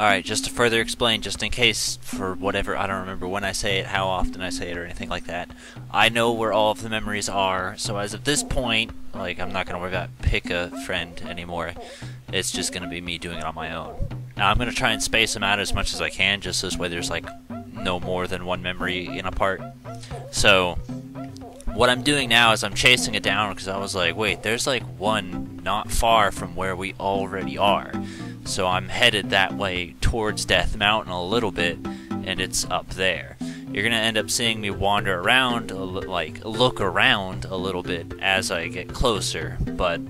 Alright, just to further explain, just in case, for whatever, I don't remember when I say it, how often I say it, or anything like that. I know where all of the memories are, so as of this point, like, I'm not going to worry about pick a friend anymore. It's just going to be me doing it on my own. Now, I'm going to try and space them out as much as I can, just this way there's, like, no more than one memory in a part. So, what I'm doing now is I'm chasing it down, because I was like, wait, there's, like, one not far from where we already are. So I'm headed that way towards Death Mountain a little bit, and it's up there. You're going to end up seeing me wander around, like, look around a little bit as I get closer, but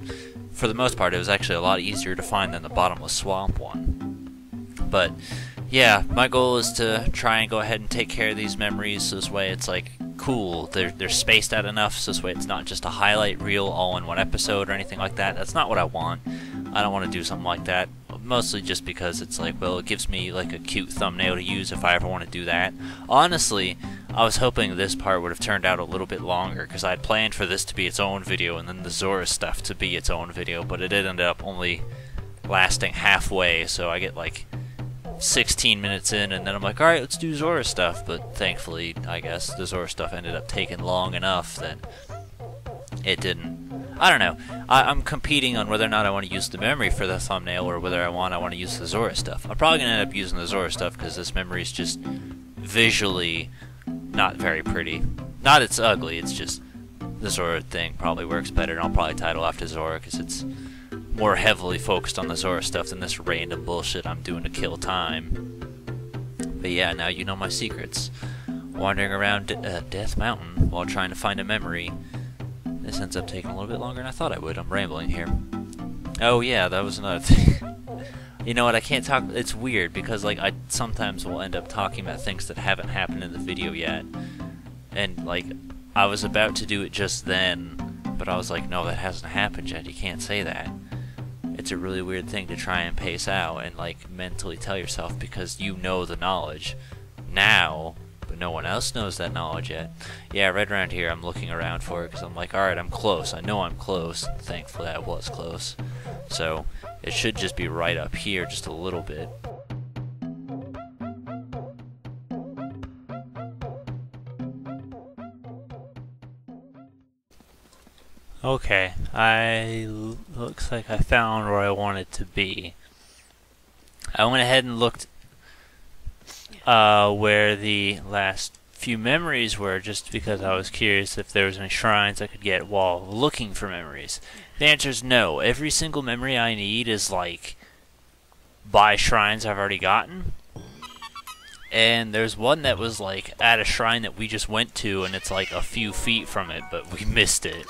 for the most part it was actually a lot easier to find than the Bottomless Swamp one. But yeah, my goal is to try and go ahead and take care of these memories, so this way it's like, cool, they're spaced out enough, so this way it's not just a highlight reel all in one episode or anything like that. That's not what I want. I don't want to do something like that. Mostly just because it's like, well, it gives me like a cute thumbnail to use if I ever want to do that. Honestly, I was hoping this part would have turned out a little bit longer, because I had planned for this to be its own video and then the Zora stuff to be its own video, but it ended up only lasting halfway, so I get like 16 minutes in and then I'm like, alright, let's do Zora stuff, but thankfully, I guess, the Zora stuff ended up taking long enough that it didn't. I don't know. I'm competing on whether or not I want to use the memory for the thumbnail or whether I want to use the Zora stuff. I'm probably going to end up using the Zora stuff because this memory is just visually not very pretty. Not it's ugly, it's just the Zora thing probably works better, and I'll probably title after Zora because it's more heavily focused on the Zora stuff than this random bullshit I'm doing to kill time. But yeah, now you know my secrets. Wandering around Death Mountain while trying to find a memory. This ends up taking a little bit longer than I thought I would. I'm rambling here. Oh yeah, that was another thing. You know what, I can't talk, it's weird, because like I sometimes will end up talking about things that haven't happened in the video yet. And like, I was about to do it just then, but I was like, no, that hasn't happened yet, you can't say that. It's a really weird thing to try and pace out and like mentally tell yourself, because you know the knowledge now, but no one else knows that knowledge yet. Yeah, right around here I'm looking around for it because I'm like, alright, I'm close. I know I'm close. Thankfully I was close. So it should just be right up here just a little bit. Okay, looks like I found where I wanted to be. I went ahead and looked where the last few memories were, just because I was curious if there was any shrines I could get while looking for memories. The answer is no. Every single memory I need is like by shrines I've already gotten. And there's one that was like at a shrine that we just went to, and it's like a few feet from it, but we missed it.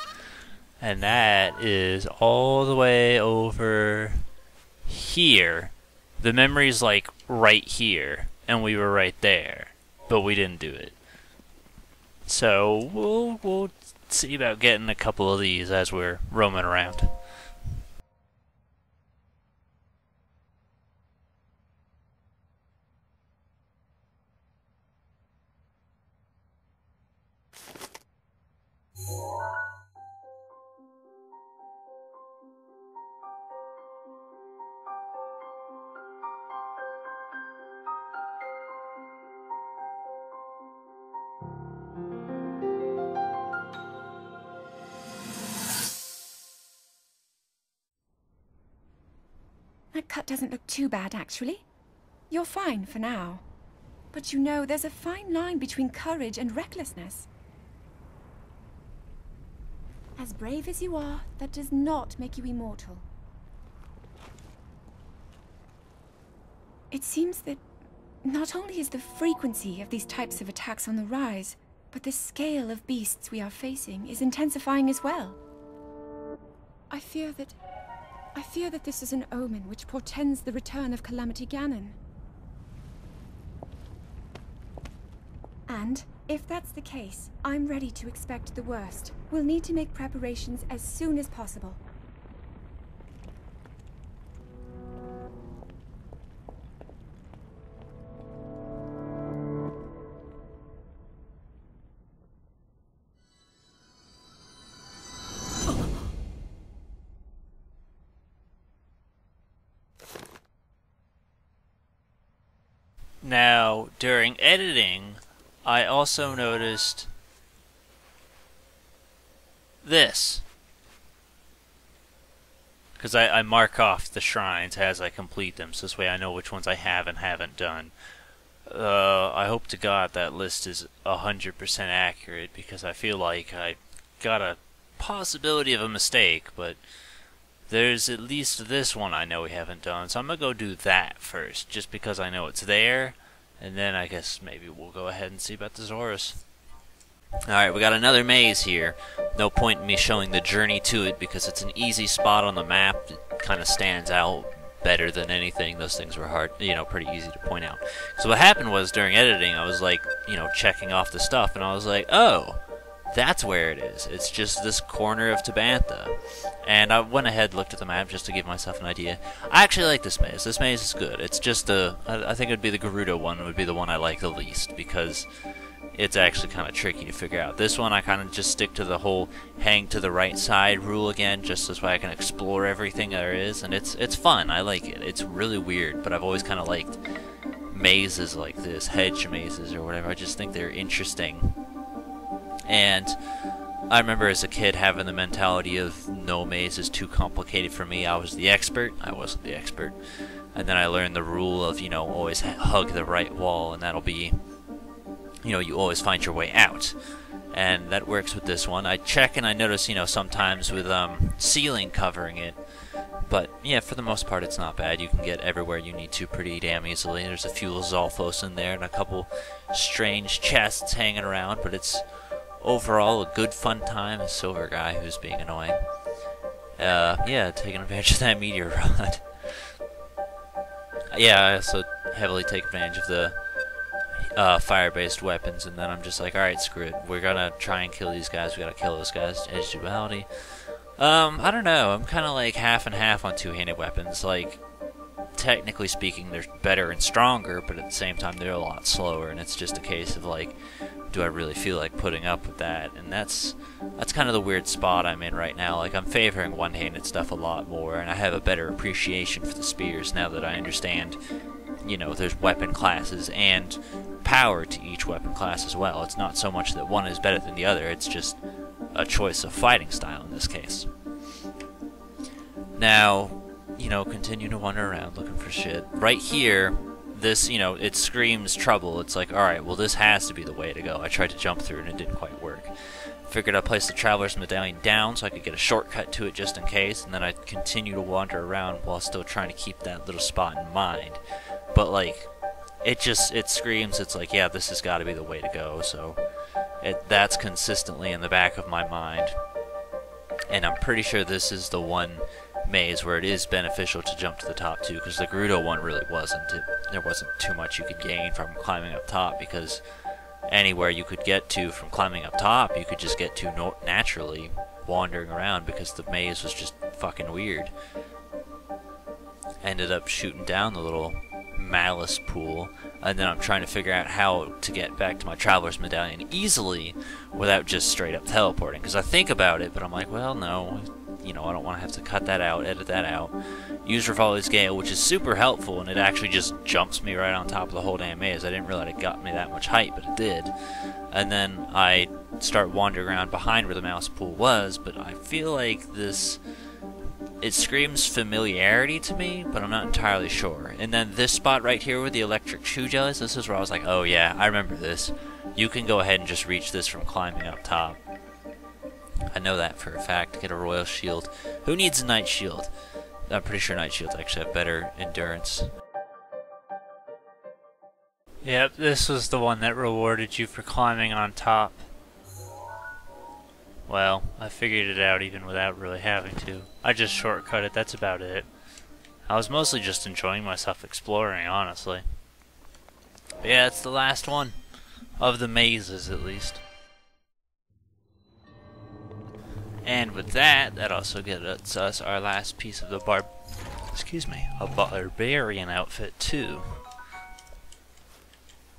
And that is all the way over here. The memory's like right here, and we were right there, but we didn't do it. So we'll see about getting a couple of these as we're roaming around. That cut doesn't look too bad, actually. You're fine for now. But you know, there's a fine line between courage and recklessness. As brave as you are, that does not make you immortal. It seems that not only is the frequency of these types of attacks on the rise, but the scale of beasts we are facing is intensifying as well. I fear that this is an omen which portends the return of Calamity Ganon. And, if that's the case, I'm ready to expect the worst. We'll need to make preparations as soon as possible. Now, during editing, I also noticed this. Because I mark off the shrines as I complete them, so this way I know which ones I have and haven't done. I hope to God that list is 100% accurate, because I feel like I got a possibility of a mistake, but there's at least this one I know we haven't done, so I'm going to go do that first, just because I know it's there, and then I guess maybe we'll go ahead and see about the Zorus. Alright, we got another maze here. No point in me showing the journey to it because it's an easy spot on the map. It kind of stands out better than anything. Those things were hard, pretty easy to point out. So what happened was during editing, I was like, checking off the stuff, and I was like, oh, that's where it is. It's just this corner of Tabantha. And I went ahead and looked at the map just to give myself an idea. I actually like this maze. This maze is good. It's just I think it would be the Gerudo one would be the one I like the least, because it's actually kind of tricky to figure out. This one I kind of just stick to the whole hang to the right side rule again, just this way I can explore everything there is, and it's fun. I like it. It's really weird, but I've always kind of liked mazes like this, hedge mazes or whatever. I just think they're interesting. And I remember as a kid having the mentality of no maze is too complicated for me. I was the expert. I wasn't the expert. And then I learned the rule of, always hug the right wall, and that'll be, you always find your way out. And that works with this one. I check and I notice, sometimes with ceiling covering it. But, yeah, for the most part, it's not bad. You can get everywhere you need to pretty damn easily. There's a few Zolfos in there and a couple strange chests hanging around, but it's overall a good fun time. A silver guy who's being annoying. Yeah, taking advantage of that meteor rod. Yeah, I also heavily take advantage of the fire-based weapons, and then I'm just like, alright, screw it. We're gonna try and kill these guys. We gotta kill those guys. Edge duality. I don't know. I'm kind of like half and half on two-handed weapons. Like, technically speaking, they're better and stronger, but at the same time, they're a lot slower, and it's just a case of, like, do I really feel like putting up with that? And that's kind of the weird spot I'm in right now. Like, I'm favoring one-handed stuff a lot more, and I have a better appreciation for the spears now that I understand, there's weapon classes and power to each weapon class as well. It's not so much that one is better than the other, it's just a choice of fighting style in this case. Now, continue to wander around looking for shit. Right here, this, it screams trouble. It's like, alright, well this has to be the way to go. I tried to jump through and it didn't quite work. Figured I'd place the Traveler's Medallion down so I could get a shortcut to it just in case, and then I'd continue to wander around while still trying to keep that little spot in mind. But, like, it screams, it's like, yeah, this has got to be the way to go, so that's consistently in the back of my mind. And I'm pretty sure this is the one maze where it is beneficial to jump to the top too, because the Gerudo one really wasn't. There wasn't too much you could gain from climbing up top, because anywhere you could get to from climbing up top, you could just get to naturally wandering around, because the maze was just fucking weird. Ended up shooting down the little malice pool, and then I'm trying to figure out how to get back to my Traveler's Medallion easily without just straight up teleporting, because I think about it, but I'm like, well, no, I don't want to have to cut that out, edit that out. Use Revali's Gale, which is super helpful, and it actually just jumps me right on top of the whole damn maze. I didn't realize it got me that much height, but it did. And then I start wandering around behind where the mouse pool was, but I feel like it screams familiarity to me, but I'm not entirely sure. And then this spot right here with the electric shoe jellies, this is where I was like, oh yeah, I remember this. You can go ahead and just reach this from climbing up top. I know that for a fact. Get a royal shield. Who needs a knight shield? I'm pretty sure knight shields actually have better endurance. Yep, this was the one that rewarded you for climbing on top. Well, I figured it out even without really having to. I just shortcut it, that's about it. I was mostly just enjoying myself exploring, honestly. But yeah, it's the last one. Of the mazes, at least. And with that, that also gets us our last piece of the a barbarian outfit too.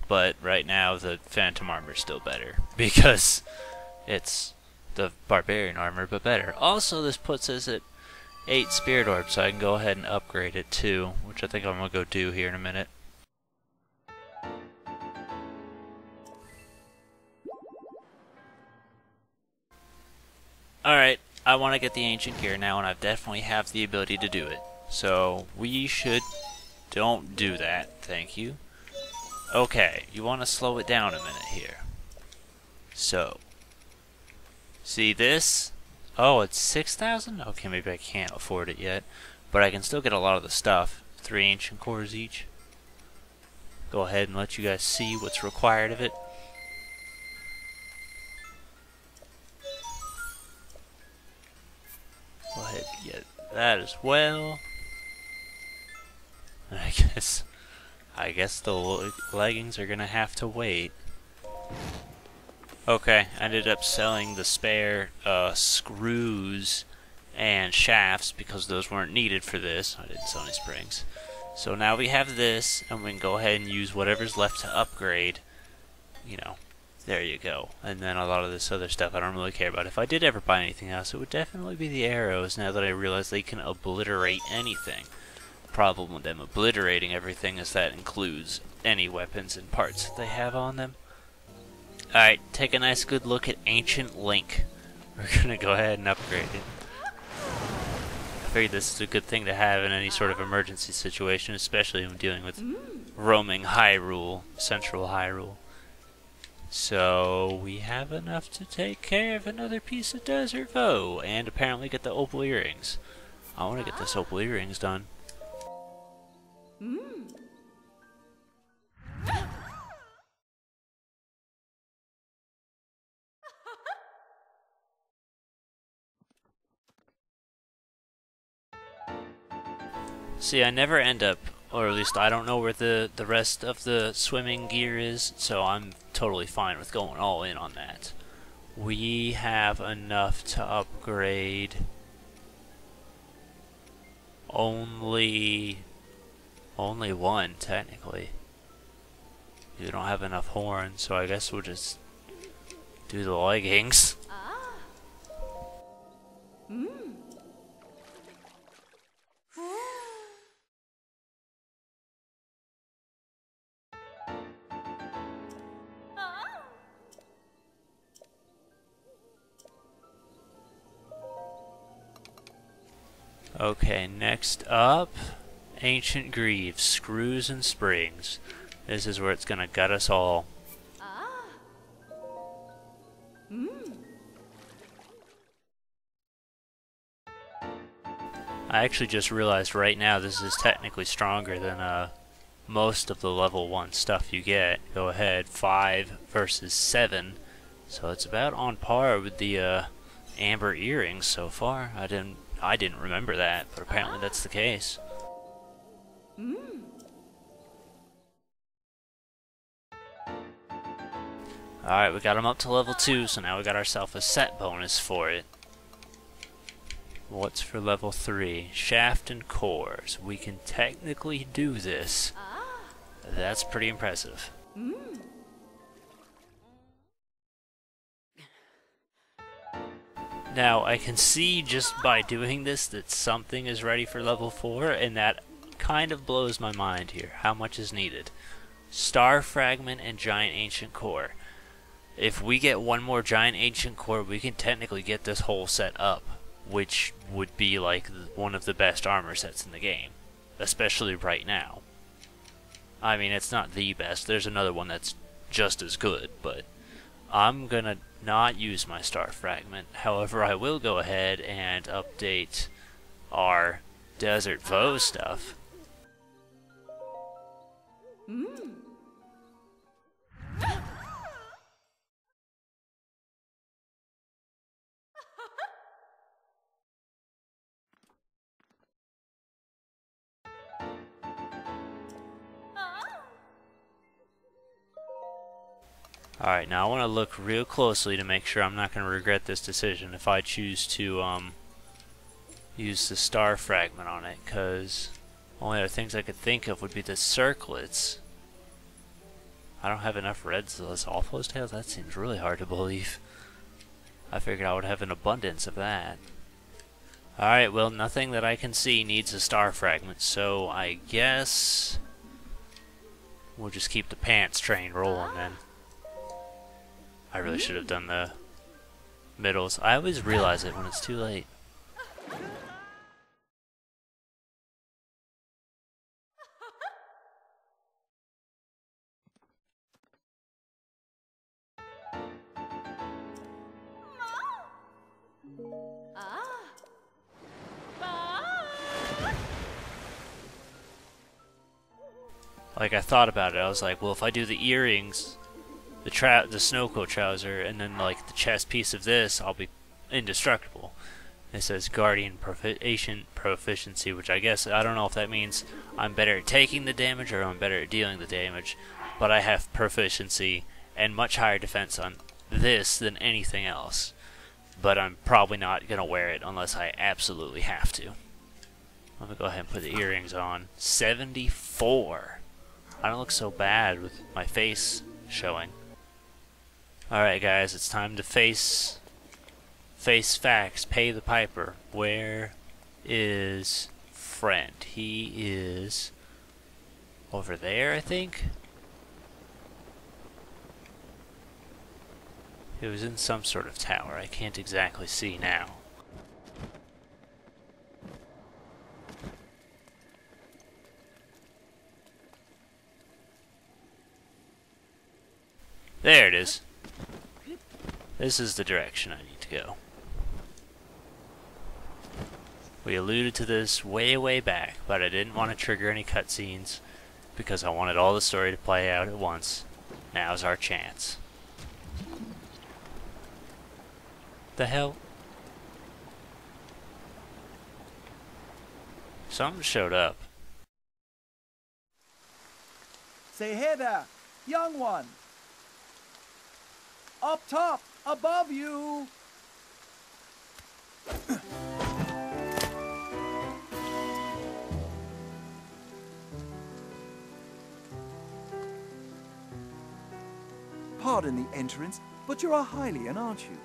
But right now the Phantom armor is still better, because it's the barbarian armor, but better. Also, this puts us at 8 spirit orbs, so I can go ahead and upgrade it too, which I think I'm gonna go do here in a minute. Alright, I want to get the ancient gear now, and I definitely have the ability to do it. So, we should... Don't do that, thank you. Okay, you want to slow it down a minute here. So, see this? Oh, it's 6,000? Okay, maybe I can't afford it yet. But I can still get a lot of the stuff. 3 ancient cores each. Go ahead and let you guys see what's required of it. Go ahead and get that as well. I guess the leggings are gonna have to wait. Okay, I ended up selling the spare screws and shafts because those weren't needed for this. I didn't sell any springs. So now we have this, and we can go ahead and use whatever's left to upgrade. You know, there you go. And then a lot of this other stuff I don't really care about. If I did ever buy anything else, it would definitely be the arrows, now that I realize they can obliterate anything. The problem with them obliterating everything is that includes any weapons and parts that they have on them. Alright, take a nice good look at Ancient Link. We're gonna go ahead and upgrade it. I figured this is a good thing to have in any sort of emergency situation, especially when dealing with roaming Hyrule, Central Hyrule. So, we have enough to take care of another piece of Desert Voe, and apparently get the opal earrings. I want to get this opal earrings done. See, I never end up, or at least I don't know where the rest of the swimming gear is, so I'm totally fine with going all in on that. We have enough to upgrade only one, technically. We don't have enough horns, so I guess we'll just do the leggings. Okay, next up, Ancient Greaves, Screws and Springs. This is where it's gonna gut us all. I actually just realized right now this is technically stronger than most of the level 1 stuff you get. Go ahead, 5 versus 7. So it's about on par with the amber earrings so far. I didn't remember that, but apparently that's the case. Alright, we got him up to level 2, so now we got ourselves a set bonus for it. What's for level 3? Shaft and cores. We can technically do this. That's pretty impressive. Now, I can see just by doing this that something is ready for level 4, and that kind of blows my mind here. How much is needed? Star Fragment and Giant Ancient Core. If we get one more Giant Ancient Core, we can technically get this whole set up, which would be like one of the best armor sets in the game, especially right now. I mean, it's not the best. There's another one that's just as good, but I'm gonna not use my Star Fragment. However, I will go ahead and update our Desert Voe stuff. Alright, now I want to look real closely to make sure I'm not going to regret this decision if I choose to use the Star Fragment on it, because only other things I could think of would be the circlets. I don't have enough reds to this Allflow's Tales? That seems really hard to believe. I figured I would have an abundance of that. Alright, well, nothing that I can see needs a Star Fragment, so I guess we'll just keep the pants train rolling then. I really should have done the middles. I always realize it when it's too late. Like, I thought about it. I was like, well, if I do the earrings, the Snowco trouser, and then like the chest piece of this, I'll be indestructible. It says Guardian Proficiency, which I guess, I don't know if that means I'm better at taking the damage or I'm better at dealing the damage, but I have proficiency and much higher defense on this than anything else. But I'm probably not going to wear it unless I absolutely have to. Let me go ahead and put the earrings on. 74! I don't look so bad with my face showing. Alright guys, it's time to face facts, pay the piper. Where is friend? He is over there, I think? He was in some sort of tower. I can't exactly see now. There it is. This is the direction I need to go. We alluded to this way back, but I didn't want to trigger any cutscenes because I wanted all the story to play out at once. Now's our chance. The hell? Something showed up. Say, hey there, young one. Up top, above you. Pardon the entrance, but you're a Hylian, aren't you?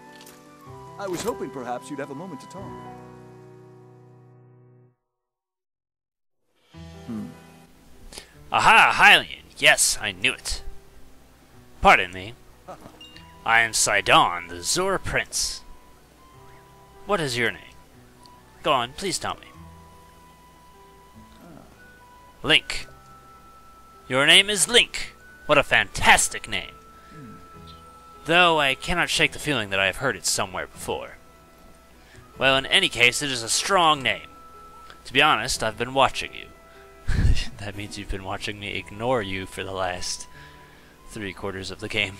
I was hoping perhaps you'd have a moment to talk. Aha, Hylian! Yes, I knew it. Pardon me. I am Sidon, the Zora Prince. What is your name? Go on, please tell me. Link. Your name is Link. What a fantastic name. Though I cannot shake the feeling that I have heard it somewhere before. Well, in any case, it is a strong name. To be honest, I've been watching you. That means you've been watching me ignore you for the last 3/4 of the game.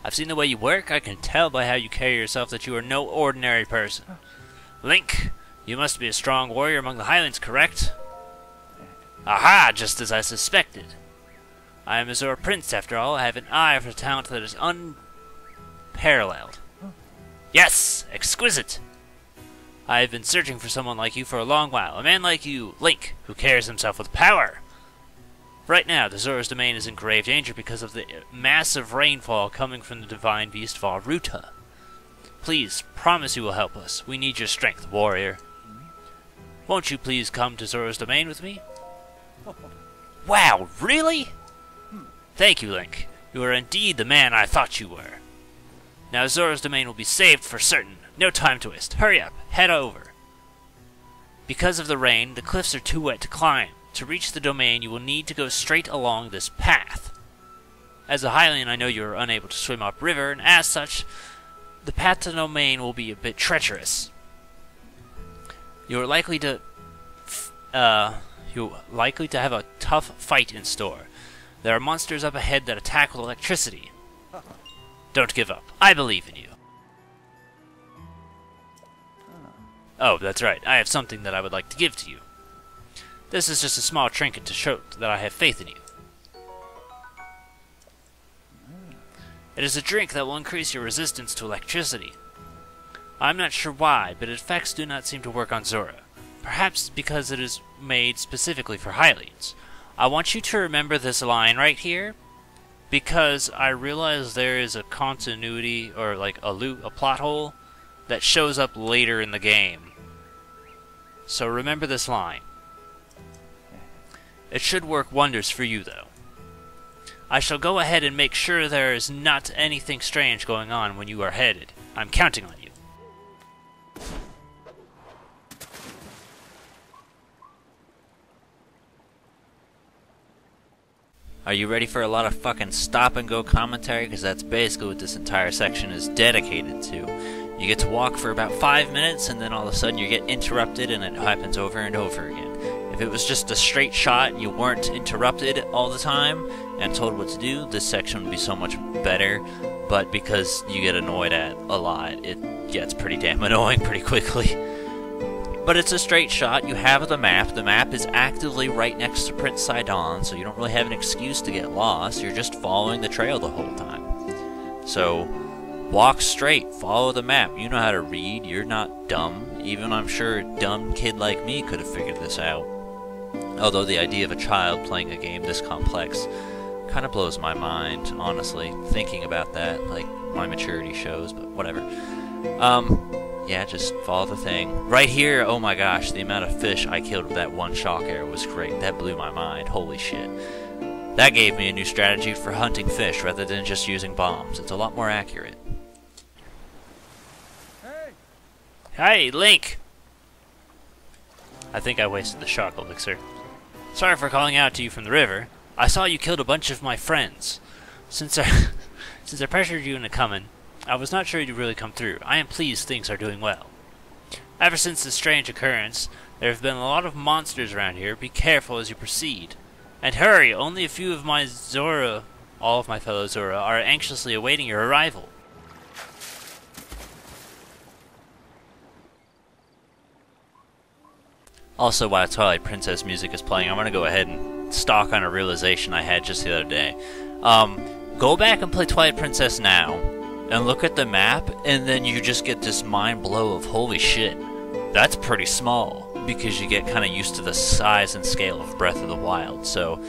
I've seen the way you work. I can tell by how you carry yourself that you are no ordinary person. Link, you must be a strong warrior among the Highlands, correct? Aha, just as I suspected. I am a Zora Prince, after all. I have an eye for talent that is unparalleled. Yes, exquisite. I have been searching for someone like you for a long while. A man like you, Link, who carries himself with power. Right now, the Zora's domain is in grave danger because of the massive rainfall coming from the divine beast Vah Ruta. Please, promise you will help us. We need your strength, warrior. Won't you please come to Zora's domain with me? Wow, really? Thank you, Link. You are indeed the man I thought you were. Now Zora's domain will be saved for certain. No time to waste. Hurry up. Head over. Because of the rain, the cliffs are too wet to climb. To reach the domain, you will need to go straight along this path. As a Hylian, I know you are unable to swim upriver, and as such, the path to the domain will be a bit treacherous. You are likely to have a tough fight in store. There are monsters up ahead that attack with electricity. Don't give up. I believe in you. Oh, that's right. I have something that I would like to give to you. This is just a small trinket to show that I have faith in you. It is a drink that will increase your resistance to electricity. I'm not sure why, but its effects do not seem to work on Zora. Perhaps because it is made specifically for Hylians. I want you to remember this line right here, because I realize there is a continuity, or like a plot hole, that shows up later in the game. So remember this line. It should work wonders for you, though. I shall go ahead and make sure there is not anything strange going on when you are headed. I'm counting on you. Are you ready for a lot of fucking stop-and-go commentary? Because that's basically what this entire section is dedicated to. You get to walk for about 5 minutes, and then all of a sudden you get interrupted, and it happens over and over again. If it was just a straight shot and you weren't interrupted all the time and told what to do, this section would be so much better. But because you get annoyed at a lot, it gets pretty damn annoying pretty quickly. But it's a straight shot. You have the map. The map is actively right next to Prince Sidon, so you don't really have an excuse to get lost. You're just following the trail the whole time. So, walk straight. Follow the map. You know how to read. You're not dumb. Even I'm sure a dumb kid like me could have figured this out. Although the idea of a child playing a game this complex kind of blows my mind, honestly. Thinking about that, like, my maturity shows, but whatever. Yeah, just follow the thing. Right here, oh my gosh, the amount of fish I killed with that one shock arrow was great. That blew my mind. Holy shit. That gave me a new strategy for hunting fish rather than just using bombs. It's a lot more accurate. Hey, Link! I think I wasted the shock elixir. Sorry for calling out to you from the river. I saw you killed a bunch of my friends. Since I pressured you into coming, I was not sure you'd really come through. I am pleased things are doing well. Ever since this strange occurrence, there have been a lot of monsters around here. Be careful as you proceed. And hurry! Only a few of my Zora, all of my fellow Zora, are anxiously awaiting your arrival. Also, while Twilight Princess music is playing, I'm going to go ahead and stalk on a realization I had just the other day. Go back and play Twilight Princess now, and look at the map, and then you just get this mind blow of, holy shit, that's pretty small, because you get kind of used to the size and scale of Breath of the Wild. So,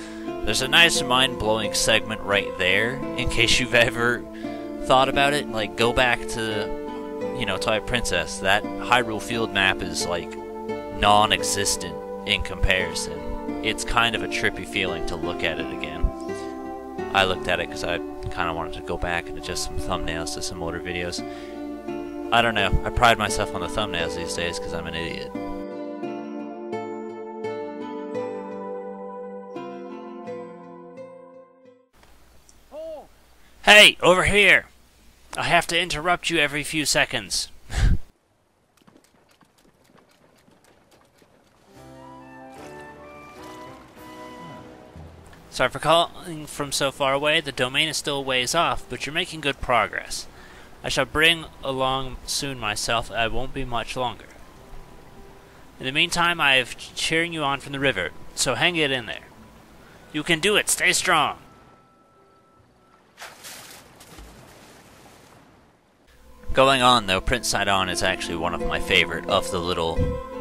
there's a nice mind-blowing segment right there, in case you've ever thought about it. Like, go back to, you know, Twilight Princess. That Hyrule Field map is, like, non-existent in comparison. It's kind of a trippy feeling to look at it again. I looked at it because I kind of wanted to go back and adjust some thumbnails to some older videos. I don't know. I pride myself on the thumbnails these days because I'm an idiot. Hey, over here! I have to interrupt you every few seconds. Sorry for calling from so far away. The domain is still a ways off, but you're making good progress. I shall bring along soon myself. I won't be much longer. In the meantime, I have cheering you on from the river, so hang it in there. You can do it. Stay strong. Going on, though, Prince Sidon is actually one of my favorite of the little,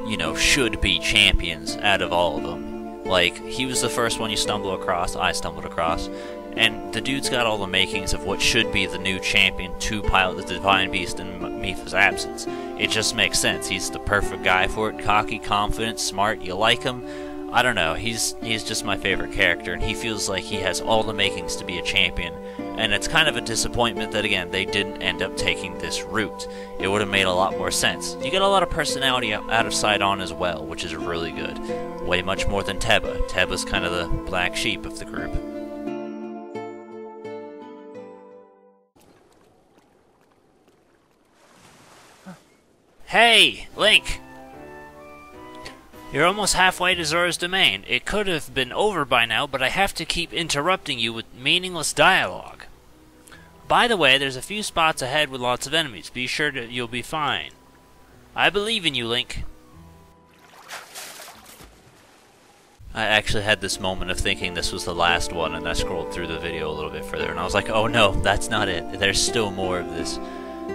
you know, should-be champions out of all of them. Like, he was the first one you stumble across, I stumbled across, and the dude's got all the makings of what should be the new champion to pilot the Divine Beast in Mipha's absence. It just makes sense. He's the perfect guy for it. Cocky, confident, smart, you like him. I don't know, he's just my favorite character, and he feels like he has all the makings to be a champion, and it's kind of a disappointment that, again, they didn't end up taking this route. It would have made a lot more sense. You get a lot of personality out of Sidon as well, which is really good. Way much more than Teba. Teba's kind of the black sheep of the group. Hey, Link! You're almost halfway to Zora's domain. It could have been over by now, but I have to keep interrupting you with meaningless dialogue. By the way, there's a few spots ahead with lots of enemies. Be sure that you'll be fine. I believe in you, Link. I actually had this moment of thinking this was the last one, and I scrolled through the video a little bit further, and I was like, oh no, that's not it. There's still more of this.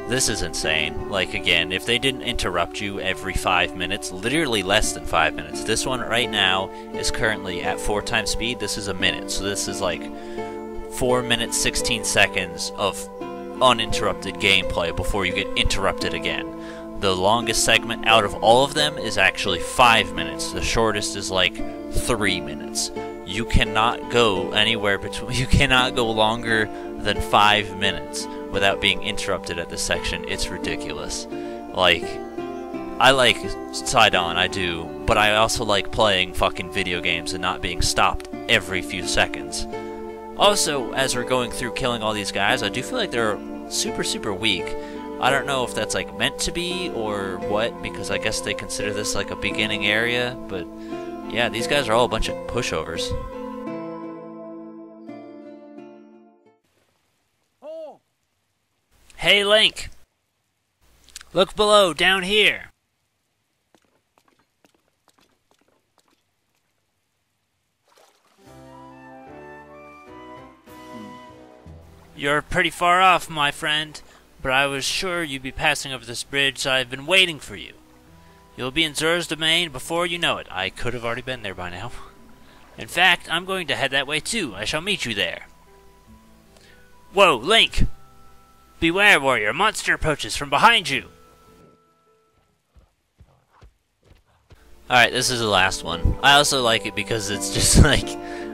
This is insane. Like, again, if they didn't interrupt you every 5 minutes, literally less than 5 minutes. This one right now is currently at 4 times speed. This is a minute, so this is like 4 minutes, 16 seconds of uninterrupted gameplay before you get interrupted again. The longest segment out of all of them is actually 5 minutes. The shortest is like 3 minutes. you cannot go anywhere between. You cannot go longer than 5 minutes without being interrupted at this section. It's ridiculous. Like, I like Sidon, I do, but I also like playing fucking video games and not being stopped every few seconds. Also, as we're going through killing all these guys, I do feel like they're super weak. I don't know if that's like meant to be or what, because I guess they consider this like a beginning area, but yeah, these guys are all a bunch of pushovers. Oh, Hey, Link! Look below, down here! You're pretty far off, my friend, but I was sure you'd be passing over this bridge, so I've been waiting for you. You'll be in Zora's domain before you know it. I could have already been there by now. In fact, I'm going to head that way too. I shall meet you there. Whoa, Link! Beware, warrior. A monster approaches from behind you. Alright, this is the last one. I also like it because it's just like,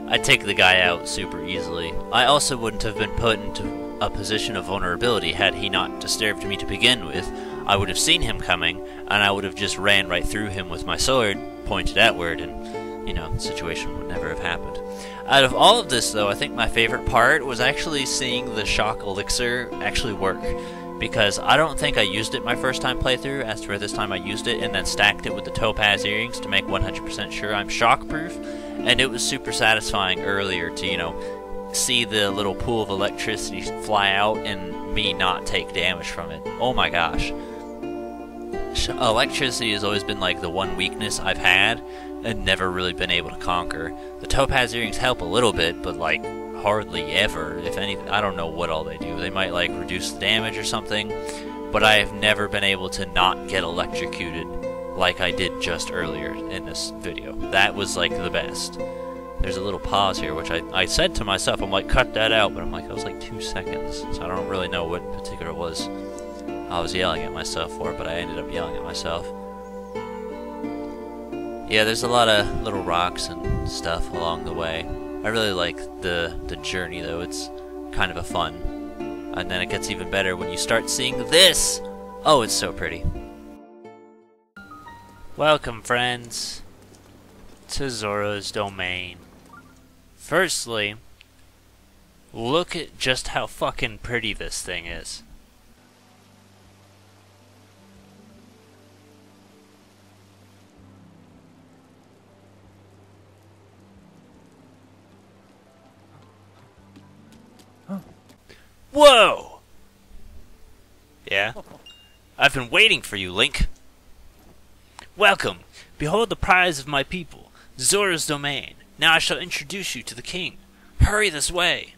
I take the guy out super easily. I also wouldn't have been put into a position of vulnerability had he not disturbed me to begin with. I would have seen him coming, and I would have just ran right through him with my sword, pointed outward, and, you know, the situation would never have happened. Out of all of this, though, I think my favorite part was actually seeing the shock elixir actually work. Because I don't think I used it my first time playthrough, as for this time I used it and then stacked it with the topaz earrings to make 100% sure I'm shock-proof, and it was super satisfying earlier to, you know, see the little pool of electricity fly out and me not take damage from it. Oh my gosh. Electricity has always been like the one weakness I've had and never really been able to conquer. The topaz earrings help a little bit, but like hardly ever, if anything. I don't know what all they do. They might like reduce the damage or something, but I have never been able to not get electrocuted like I did just earlier in this video. That was like the best. There's a little pause here, which I said to myself, I'm like, cut that out, but I'm like, that was like 2 seconds, so I don't really know what in particular it was I was yelling at myself for, but I ended up yelling at myself. Yeah, there's a lot of little rocks and stuff along the way. I really like the journey, though. It's kind of a fun. And then it gets even better when you start seeing this! Oh, it's so pretty. Welcome, friends, to Zora's domain. Firstly, look at just how fucking pretty this thing is. Whoa! Yeah? I've been waiting for you, Link. Welcome. Behold the prize of my people, Zora's domain. Now I shall introduce you to the king. Hurry this way.